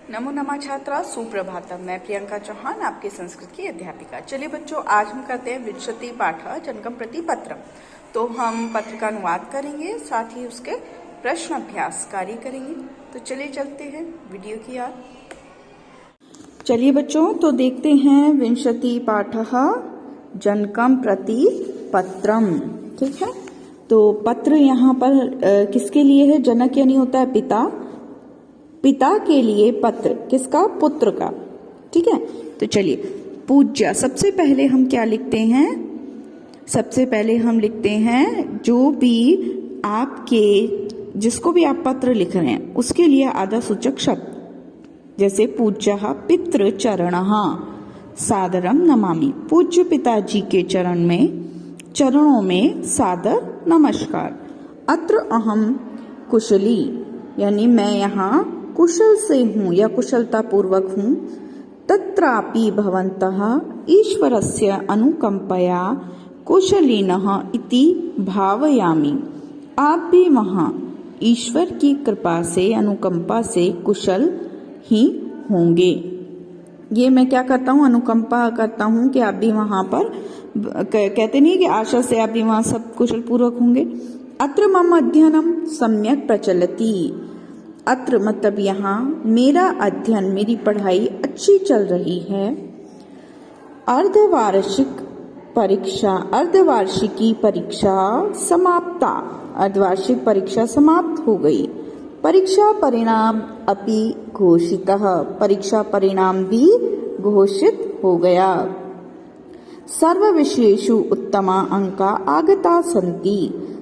नमो नमः छात्रा, सुप्रभातम। मैं प्रियंका चौहान, आपकी संस्कृत की अध्यापिका। चलिए बच्चों, आज हम करते हैं विंशति पाठ जनकम प्रति पत्रम। तो हम पत्र का अनुवाद करेंगे, साथ ही उसके प्रश्न अभ्यास कार्य करेंगे। तो चलिए चलते हैं वीडियो की याद। चलिए बच्चों, तो देखते हैं विंशति पाठ जनकम प्रति पत्रम। ठीक है, तो पत्र यहाँ पर किसके लिए है? जनक यानी होता है पिता, पिता के लिए पत्र, किसका? पुत्र का। ठीक है, तो चलिए पूज्य, सबसे पहले हम क्या लिखते हैं? सबसे पहले हम लिखते हैं जो भी आपके, जिसको भी आप पत्र लिख रहे हैं उसके लिए आदर सूचक शब्द, जैसे पूज्य पितृ चरणः सादरम नमामि। पूज्य पिताजी के चरणों में सादर नमस्कार। अत्र अहम कुशली, यानी मैं यहाँ कुशल से हूँ या कुशलता पूर्वक हूँ। तत्रापि भवन्तः ईश्वरस्य अनुकंपया कुशलिनः इति भावयामि। आप भी वहाँ ईश्वर की कृपा से, अनुकंपा से कुशल ही होंगे। ये मैं क्या करता हूँ? अनुकंपा करता हूँ कि आप भी वहाँ पर, कहते नहीं कि आशा से आप भी वहाँ सब कुशल पूर्वक होंगे। अत्र मम अध्ययनम सम्यक प्रचलति। अत्र मतलब यहाँ मेरा अध्ययन, मेरी पढ़ाई अच्छी चल रही है। अर्धवार्षिकी परीक्षा समाप्ता। अर्धवार्षिक परीक्षा समाप्त हो गई। परीक्षा परिणाम अपि घोषितः। परीक्षा परिणाम भी घोषित हो गया। सर्व विषयेषु उत्तमा अंका आगता सन्ति।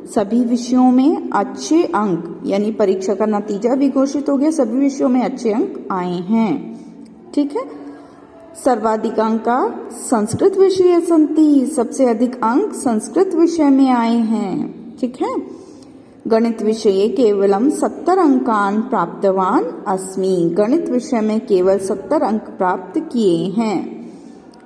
सभी विषयों में अच्छे अंक, यानी परीक्षा का नतीजा भी घोषित हो गया, सभी विषयों में अच्छे अंक आए हैं। ठीक है, सर्वाधिक अंका संस्कृत विषय सन्ति। सबसे अधिक अंक संस्कृत विषय में आए हैं। ठीक है, गणित विषये केवलम 70 अंकान प्राप्तवान अस्मि। गणित विषय में केवल 70 अंक प्राप्त किए हैं।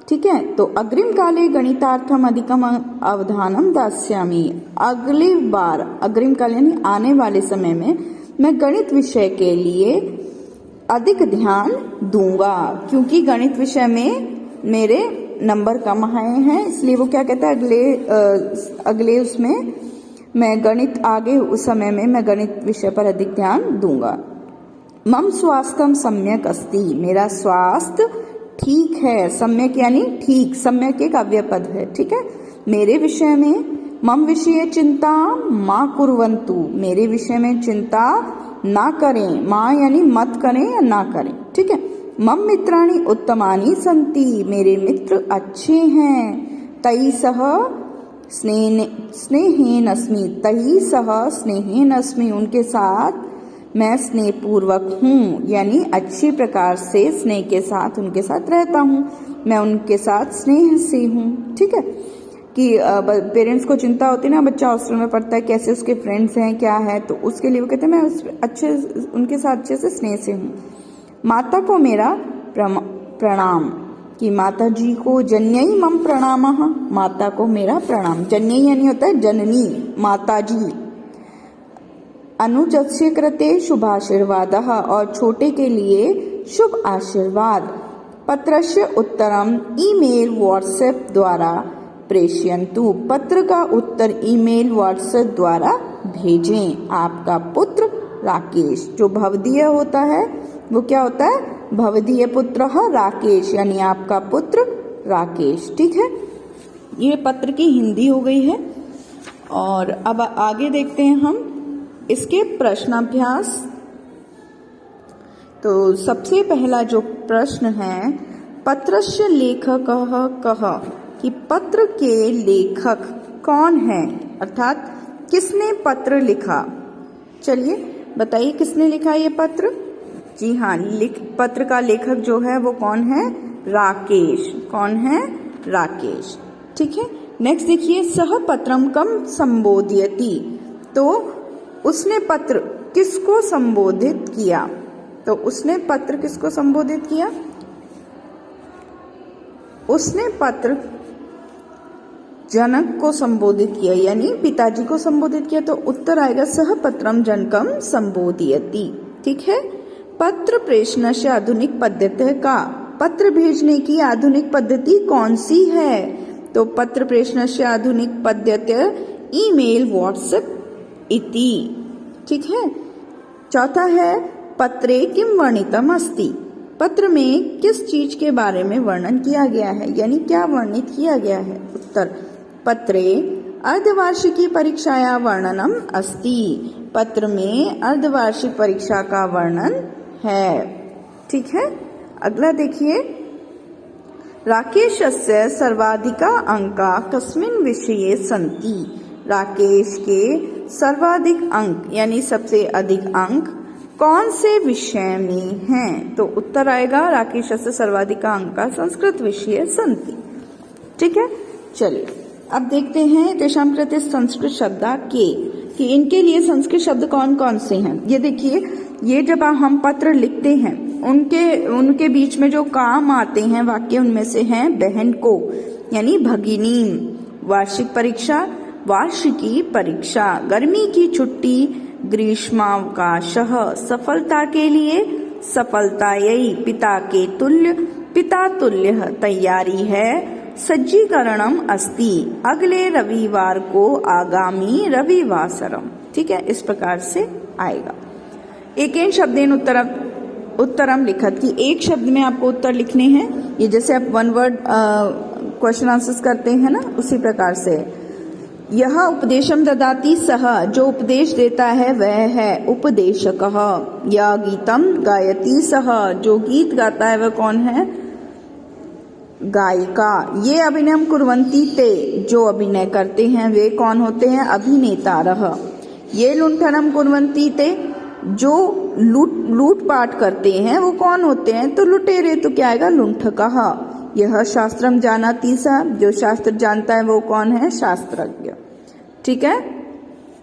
ठीक है, तो अग्रिम काले गणितार्थम अधिकम अवधानम दास्यामि। अगली बार, अग्रिम काल यानी आने वाले समय में, मैं गणित विषय के लिए अधिक ध्यान दूंगा, क्योंकि गणित विषय में मेरे नंबर कम आए हैं। इसलिए वो क्या कहता है, अगले उसमें मैं गणित, आगे उस समय में मैं गणित विषय पर अधिक ध्यान दूंगा। मम स्वास्थ्यम सम्यक अस्ति। मेरा स्वास्थ्य ठीक है। सम्यक यानी ठीक, सम्यक एक अव्यय पद है। ठीक है, मेरे विषय में, मम विषय चिंता मा कुर्वन्तु। मेरे विषय में चिंता ना करें। माँ यानी मत करें या ना करें। ठीक है, मम मित्राणि उत्तमानि सन्ति। मेरे मित्र अच्छे हैं। तैः सह स्नेहेन अस्मि। तैः सह स्नेहेन अस्मि। उनके साथ मैं स्नेह पूर्वक हूँ, यानी अच्छी प्रकार से स्नेह के साथ उनके साथ रहता हूँ। मैं उनके साथ स्नेह से हूँ। ठीक है, कि पेरेंट्स को चिंता होती है ना, बच्चा हॉस्टल में पढ़ता है, कैसे उसके फ्रेंड्स हैं, क्या है, तो उसके लिए वो कहते हैं मैं उनके साथ अच्छे से स्नेह से हूँ। माता को मेरा प्रणाम। कि माता जी को जन्यै मम प्रणामः। माता को मेरा प्रणाम। जन्यै यानी होता है जननी, माता जी। अनुजस्य कृते शुभाशीर्वादः। और छोटे के लिए शुभ आशीर्वाद। पत्रस्य उत्तरम ईमेल व्हाट्सएप द्वारा प्रेषयन्तु। पत्र का उत्तर ईमेल व्हाट्सएप द्वारा भेजें। आपका पुत्र राकेश। जो भवदीय होता है वो क्या होता है? भवदीय पुत्र राकेश, यानी आपका पुत्र राकेश। ठीक है, ये पत्र की हिंदी हो गई है। और अब आगे देखते हैं हम इसके प्रश्नाभ्यास। तो सबसे पहला जो प्रश्न है, पत्रस्य लेखकः कः। कि पत्र के लेखक कौन है, अर्थात किसने पत्र लिखा। चलिए बताइए, किसने लिखा ये पत्र? जी हाँ, पत्र का लेखक जो है वो कौन है? राकेश। कौन है? राकेश। ठीक है, नेक्स्ट देखिए, सह पत्रम कम संबोधयति। तो उसने पत्र किसको संबोधित किया? तो उसने पत्र किसको संबोधित किया? उसने पत्र जनक को संबोधित किया, यानी पिताजी को संबोधित किया। तो उत्तर आएगा सह पत्रम जनकम संबोधयति। ठीक है, पत्र प्रेषणस्य आधुनिक पद्धति का, पत्र भेजने की आधुनिक पद्धति कौन सी है? तो पत्र प्रेषणस्य आधुनिक पद्धति ईमेल, व्हाट्सएप इति। ठीक है। चौथा है पत्रे किम वर्णितम अस्ति, पत्र में किस चीज के बारे में वर्णन किया गया है, यानी क्या वर्णित किया गया है? उत्तर पत्रे अर्धवार्षिकी परीक्षाया वर्णनम अस्ति, पत्र में अर्धवार्षिक परीक्षा का वर्णन है। ठीक है। अगला देखिए, राकेशस्य सर्वाधिका अंका कस्मिन् विषये सन्ति, राकेश के सर्वाधिक अंक यानी सबसे अधिक अंक कौन से विषय में हैं? तो उत्तर आएगा राकेशस्य सर्वाधिक अंका संस्कृत विषये सन्ति। ठीक है। चलिए अब देखते हैं तेषां कृते संस्कृत शब्दा के, कि इनके लिए संस्कृत शब्द कौन कौन से हैं। ये देखिए, ये जब हम पत्र लिखते हैं उनके बीच में जो काम आते हैं वाक्य, उनमें से हैं बहन को यानी भगिनी, वार्षिक परीक्षा, वार्षिकी परीक्षा, गर्मी की छुट्टी, ग्रीष्मावकाशः, सफलता के लिए, सफलतायै, पिता के तुल्य, पिता तुल्यः, तैयारी है, सज्जीकरणम अस्ति, अगले रविवार को, आगामी रविवासरम। ठीक है, इस प्रकार से आएगा। एकेन शब्देन उत्तरम लिखत, कि एक शब्द में आपको उत्तर लिखने हैं। ये जैसे आप वन वर्ड क्वेश्चन आंसर्स करते हैं ना, उसी प्रकार से। यह उपदेशम ददाति सह, जो उपदेश देता है वह है उपदेशकः। यह गीतम गायति सह, जो गीत गाता है वह कौन है? गायिका। ये अभिनयम कुर्वन्ति ते, जो अभिनय करते हैं वे कौन होते हैं? अभिनेतारः। ये लुण्ठनम कुर्वन्ति ते, जो लूटपाट करते हैं वो कौन होते हैं? तो लुटेरे। तो क्या आएगा? लुण्ठकः। यह शास्त्रम जानाति सः, जो शास्त्र जानता है वो कौन है? शास्त्रज्ञ। ठीक है।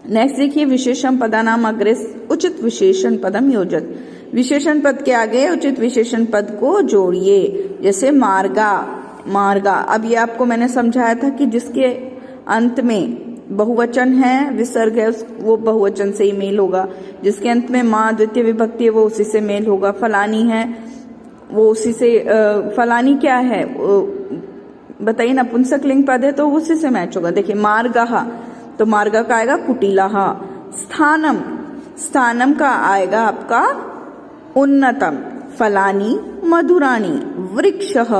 नेक्स्ट देखिए, विशेषण पदानाम अग्रे उचित विशेषण पदम योजत, विशेषण पद के आगे उचित विशेषण पद को जोड़िए। जैसे मार्गा, मार्गा। अब ये आपको मैंने समझाया था कि जिसके अंत में बहुवचन है, विसर्ग है, वो बहुवचन से ही मेल होगा। जिसके अंत में माँ द्वितीय विभक्ति है वो उसी से मेल होगा। फलानी है वो उसी से, फलानी क्या है बताइए, नपुंसक लिंग पद है तो उसी से मैच होगा। देखिए मार्गः, तो मार्ग का आएगा कुटिलः। स्थानम, स्थानम का आएगा आपका उन्नतम। फलानी मधुराणी। वृक्षः,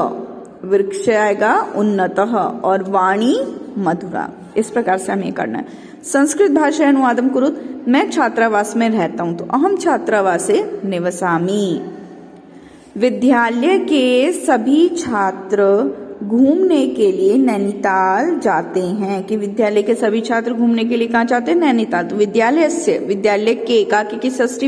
वृक्ष आएगा उन्नतः। और वाणी मधुरा। इस प्रकार से हमें करना है। संस्कृत भाषा अनुवादम कुरुत, मैं छात्रावास में रहता हूं तो अहम छात्रावासे निवसामि। विद्यालय के सभी छात्र घूमने के लिए नैनीताल जाते हैं, कि विद्यालय के सभी छात्र घूमने के लिए कहाँ जाते हैं? नैनीताल। तो विद्यालय से, विद्यालय के काकी की षष्ठी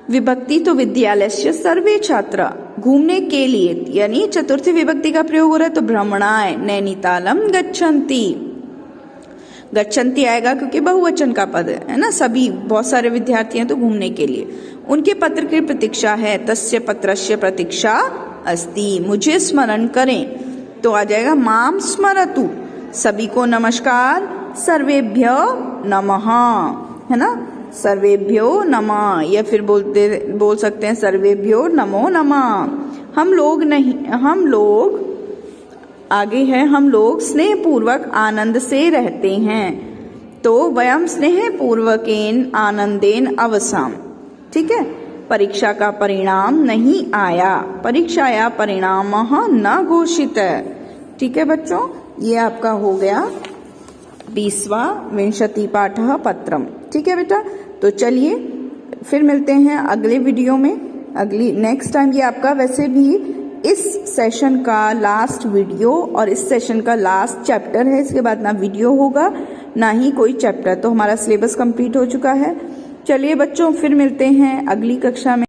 विभक्ति, तो विद्यालय से सर्वे छात्र घूमने के लिए, यानी चतुर्थी विभक्ति का प्रयोग हो रहा है तो भ्रमणाय नैनीतालम गच्छन्ति। गच्छन्ति आएगा क्योंकि बहुवचन का पद है ना, सभी बहुत सारे विद्यार्थी हैं तो घूमने के लिए। उनके पत्र की प्रतीक्षा है, तस्य पत्रस्य प्रतीक्षा अस्ति, मुझे स्मरण करें। तो आ जाएगा माम स्मरतु, सभी को नमस्कार, सर्वेभ्यो नमः, है ना, सर्वेभ्यो नमः। या फिर बोल सकते हैं सर्वेभ्यो नमो नमः। हम लोग नहीं, हम लोग आगे है, हम लोग स्नेह पूर्वक आनंद से रहते हैं, तो वयम स्नेह पूर्वकेन आनंदेन अवसाम। ठीक है। परीक्षा का परिणाम नहीं आया, परीक्षाया परिणाम न घोषित है। ठीक है बच्चों, ये आपका हो गया 20वां विंशति पाठः पत्रम। ठीक है बेटा, तो चलिए फिर मिलते हैं अगले वीडियो में, अगली नेक्स्ट टाइम। ये आपका वैसे भी इस सेशन का लास्ट वीडियो और इस सेशन का लास्ट चैप्टर है। इसके बाद ना वीडियो होगा ना ही कोई चैप्टर, तो हमारा सिलेबस कंप्लीट हो चुका है। चलिए बच्चों, फिर मिलते हैं अगली कक्षा में।